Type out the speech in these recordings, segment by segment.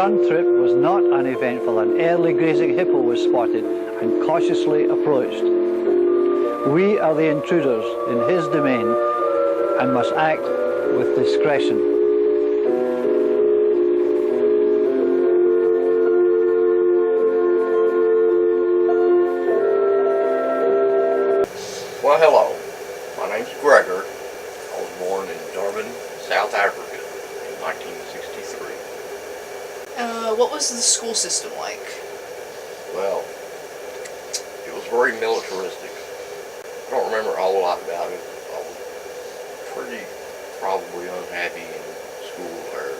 return trip was not uneventful. An early grazing hippo was spotted and cautiously approached. We are the intruders in his domain and must act with discretion. Well, hello. My name's Gregor. I was born in Durban, South Africa in 1963. What was the school system like? Well, it was very militaristic. I don't remember a whole lot about it. I was pretty probably unhappy in school there.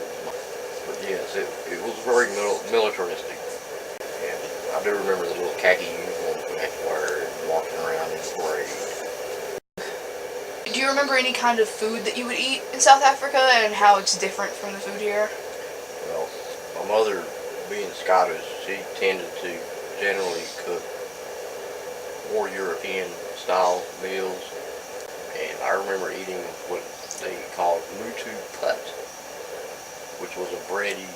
But yes, it was very militaristic. And I do remember the little khaki uniforms we had to wear and walking around in the parade. Do you remember any kind of food that you would eat in South Africa and how it's different from the food here? Well, my mother, being Scottish, she tended to generally cook more European style meals, and I remember eating what they called mutu put, which was a bready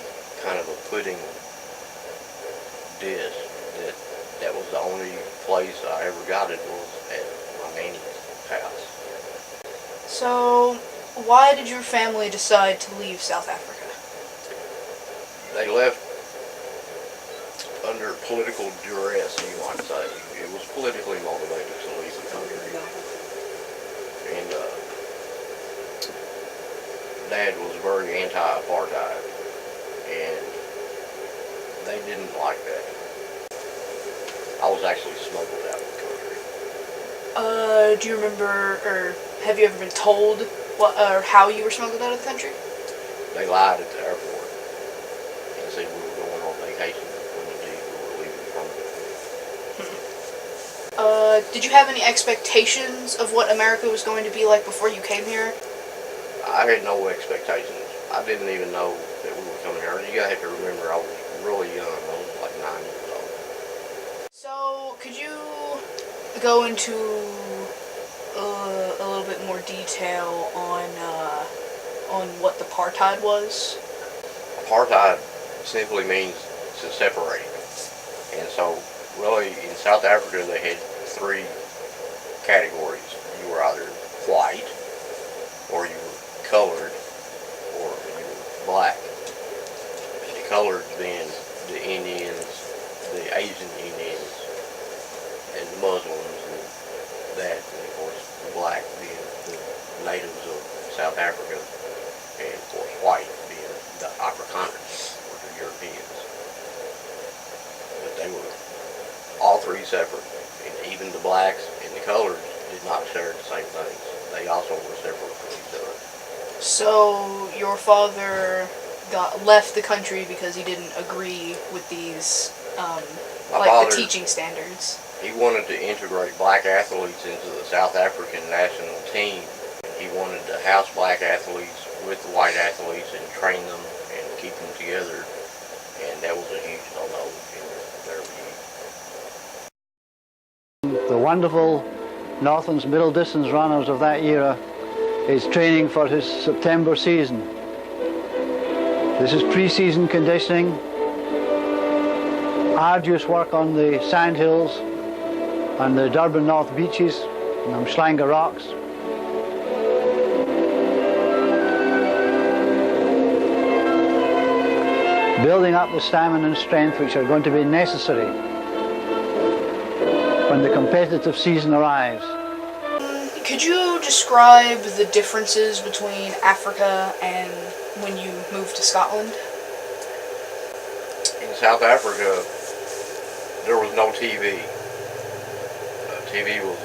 kind of a pudding dish. That was the only place I ever got it was at my nanny's house. So, why did your family decide to leave South Africa? They left under political duress, you might say. It was politically motivated to leave the country. And Dad was very anti-apartheid, and they didn't like that. I was actually smuggled out of the country. Do you remember, or have you ever been told what or how you were smuggled out of the country? They lied at the airport and said we were going on vacation when indeed we were leaving from it. Did you have any expectations of what America was going to be like before you came here? I had no expectations. I didn't even know that we were coming here. You gotta have to remember I was really young. I was like 9 years old. So, could you go into a little bit more detail on what the apartheid was? Apartheid simply means to separate. And so, really, in South Africa, they had 3 categories. You were either white, or you were colored, or you were black. And the colored being the Indians, the Asian Indians, and the Muslims, and that, and of course, the black being the natives of South Africa, and of course, white being the Afrikaners, or the Europeans. But they were all 3 separate, and even the blacks and the coloreds did not share the same things. They also were separate from each other. So your father left the country because he didn't agree with these, the teaching standards. He wanted to integrate black athletes into the South African national team. He wanted to house black athletes with the white athletes and train them and keep them together, and that was a huge no-no in their view. The wonderful Northlands middle distance runners of that era is training for his September season. This is pre-season conditioning, arduous work on the sandhills and the Durban North beaches and Umhlanga rocks. Building up the stamina and strength which are going to be necessary when the competitive season arrives. Could you describe the differences between Africa and when you moved to Scotland? In South Africa, there was no TV. TV was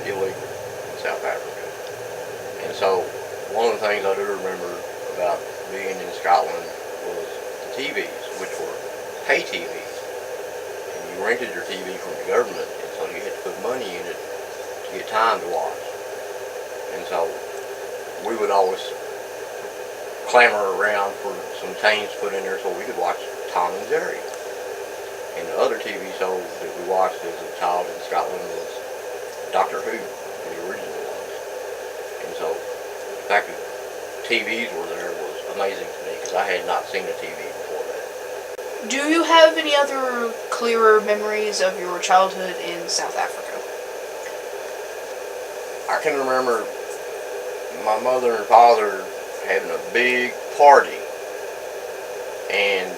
illegal in South Africa. And so, one of the things I do remember about being in Scotland was the TVs, which were pay TVs. And you rented your TV from the government, and so you had to put money in it to get time to watch. And so we would always clamor around for some tames put in there so we could watch Tom and Jerry. And the other TV show that we watched as a child in Scotland was Doctor Who, the original ones. And so the fact that TVs were there was amazing to me because I had not seen a TV before that. Do you have any other clearer memories of your childhood in South Africa? I can remember my mother and father having a big party, and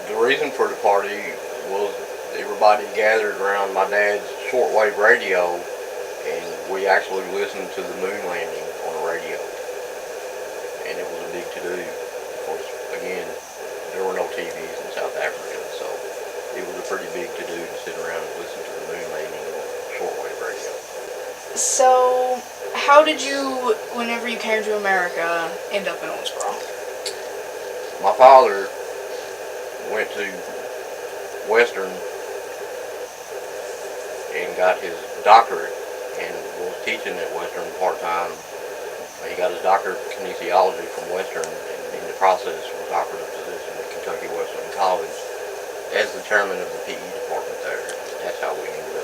the reason for the party was everybody gathered around my dad's shortwave radio, and we actually listened to the moon landing on the radio, and it was a big to-do. Of course, again, there were no TVs in South Africa, so it was a pretty big to-do to sit around and listen to the moon landing on shortwave radio. So, how did you, whenever you came to America, end up in Owensboro? My father went to Western and got his doctorate and was teaching at Western part-time. He got his doctorate in kinesiology from Western, and in the process was offered a position at Kentucky Wesleyan College as the chairman of the PE department there. That's how we ended